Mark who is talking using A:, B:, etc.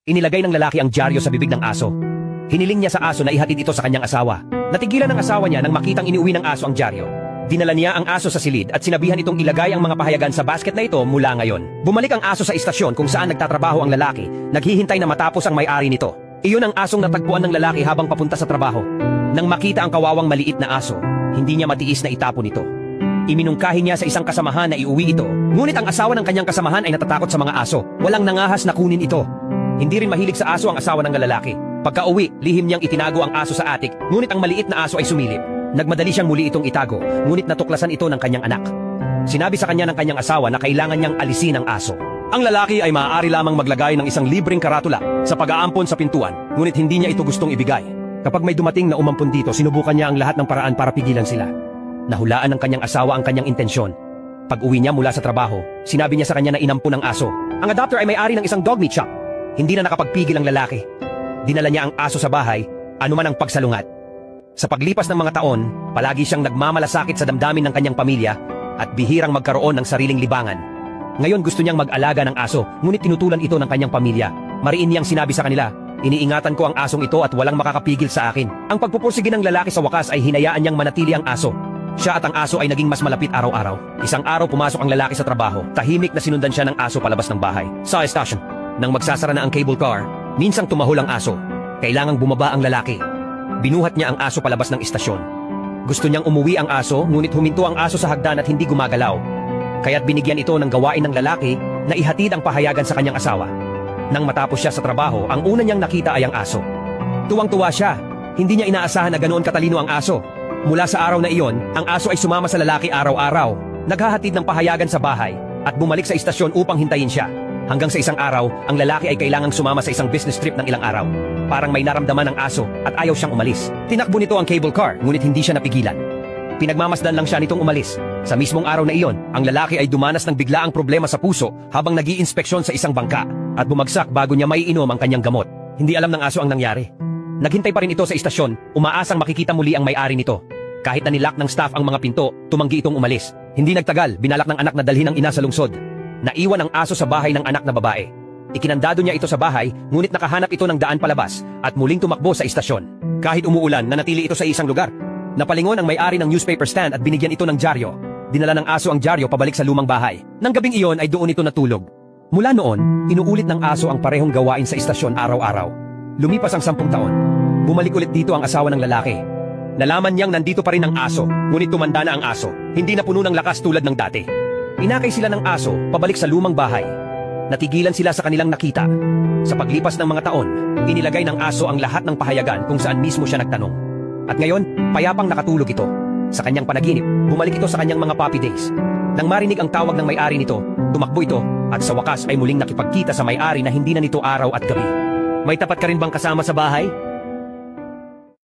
A: Inilagay ng lalaki ang dyaryo sa bibig ng aso. Hiniling niya sa aso na ihatid ito sa kanyang asawa. Natigilan ng asawa niya nang makitang iniuwi ng aso ang dyaryo. Dinala niya ang aso sa silid at sinabihan itong ilagay ang mga pahayagan sa basket na ito mula ngayon. Bumalik ang aso sa istasyon kung saan nagtatrabaho ang lalaki, naghihintay na matapos ang may-ari nito. Iyon ang asong natagpuan ng lalaki habang papunta sa trabaho. Nang makita ang kawawang maliit na aso, hindi niya matiis na itapon ito. Iminungkahi niya sa isang kasamahan na iuwi ito, ngunit ang asawa ng kanyang kasamahan ay natatakot sa mga aso. Walang nangahas na kunin ito. Hindi rin mahilig sa aso ang asawa ng lalaki. Pagka-uwi, lihim niyang itinago ang aso sa atik, ngunit ang maliit na aso ay sumilip. Nagmadali siyang muli itong itago, ngunit natuklasan ito ng kanyang anak. Sinabi sa kanya ng kanyang asawa na kailangan niyang alisin ang aso. Ang lalaki ay maaari lamang maglagay ng isang libreng karatula sa pag-aampon sa pintuan, ngunit hindi niya ito gustong ibigay. Kapag may dumating na umampon dito, sinubukan niya ang lahat ng paraan para pigilan sila. Nahulaan ng kanyang asawa ang kanyang intensyon. Pag-uwi niya mula sa trabaho, sinabi niya sa kanya na inampun ang aso. Ang adopter ay may-ari ng isang dog meat shop. Hindi na nakapagpigil ang lalaki. Dinala niya ang aso sa bahay, anuman ang pagsalungat. Sa paglipas ng mga taon, palagi siyang nagmamalasakit sa damdamin ng kanyang pamilya at bihirang magkaroon ng sariling libangan. Ngayon gusto niyang mag-alaga ng aso, ngunit tinutulan ito ng kanyang pamilya. Mariin niyang sinabi sa kanila, iniingatan ko ang asong ito at walang makakapigil sa akin. Ang pagpupursige ng lalaki sa wakas ay hinayaan niyang manatili ang aso. Siya at ang aso ay naging mas malapit araw-araw. Isang araw pumasok ang lalaki sa trabaho. Tahimik na sinundan siya ng aso palabas ng bahay. Sa estasyon, nang magsasara na ang cable car, minsang tumahol ang aso. Kailangang bumaba ang lalaki. Binuhat niya ang aso palabas ng istasyon. Gusto niyang umuwi ang aso, ngunit huminto ang aso sa hagdan at hindi gumagalaw. Kaya't binigyan ito ng gawain ng lalaki na ihatid ang pahayagan sa kanyang asawa. Nang matapos siya sa trabaho, ang una niyang nakita ay ang aso. Tuwang-tuwa siya. Hindi niya inaasahan na ganoon katalino ang aso. Mula sa araw na iyon, ang aso ay sumama sa lalaki araw-araw, naghahatid ng pahayagan sa bahay, at bumalik sa istasyon upang hintayin siya. Hanggang sa isang araw, ang lalaki ay kailangang sumama sa isang business trip ng ilang araw. Parang may naramdaman ang aso at ayaw siyang umalis. Tinakbo nito ang cable car, ngunit hindi siya napigilan. Pinagmamasdan lang siya nitong umalis. Sa mismong araw na iyon, ang lalaki ay dumanas ng biglaang problema sa puso habang nag-iinspeksyon sa isang bangka at bumagsak bago niya maiinom ang kanyang gamot. Hindi alam ng aso ang nangyari. Naghintay pa rin ito sa istasyon, umaasang makikita muli ang may-ari nito. Kahit na nilak ng staff ang mga pinto, tumanggi itong umalis. Hindi nagtagal, binalak ng anak na dalhin ang ina sa lungsod. Naiwan ang aso sa bahay ng anak na babae. Ikinandado niya ito sa bahay, ngunit nakahanap ito ng daan palabas at muling tumakbo sa istasyon. Kahit umuulan, nanatili ito sa isang lugar. Napalingon ang may-ari ng newspaper stand at binigyan ito ng dyaryo. Dinala ng aso ang dyaryo pabalik sa lumang bahay. Nang gabing iyon ay doon ito natulog. Mula noon, inuulit ng aso ang parehong gawain sa istasyon araw-araw. Lumipas ang 10 taon. Bumalik ulit dito ang asawa ng lalaki. Nalaman niyang nandito pa rin ang aso, ngunit tumanda na ang aso. Hindi na puno ng lakas tulad ng dati. Inakay sila ng aso pabalik sa lumang bahay. Natigilan sila sa kanilang nakita. Sa paglipas ng mga taon, inilagay ng aso ang lahat ng pahayagan kung saan mismo siya nagtanong. At ngayon, payapang nakatulog ito. Sa kanyang panaginip, bumalik ito sa kanyang mga puppy days. Nang marinig ang tawag ng may-ari nito, tumakbo ito at sa wakas ay muling nakipagkita sa may-ari na hindi na nito araw at gabi. May tapat ka rin bang kasama sa bahay?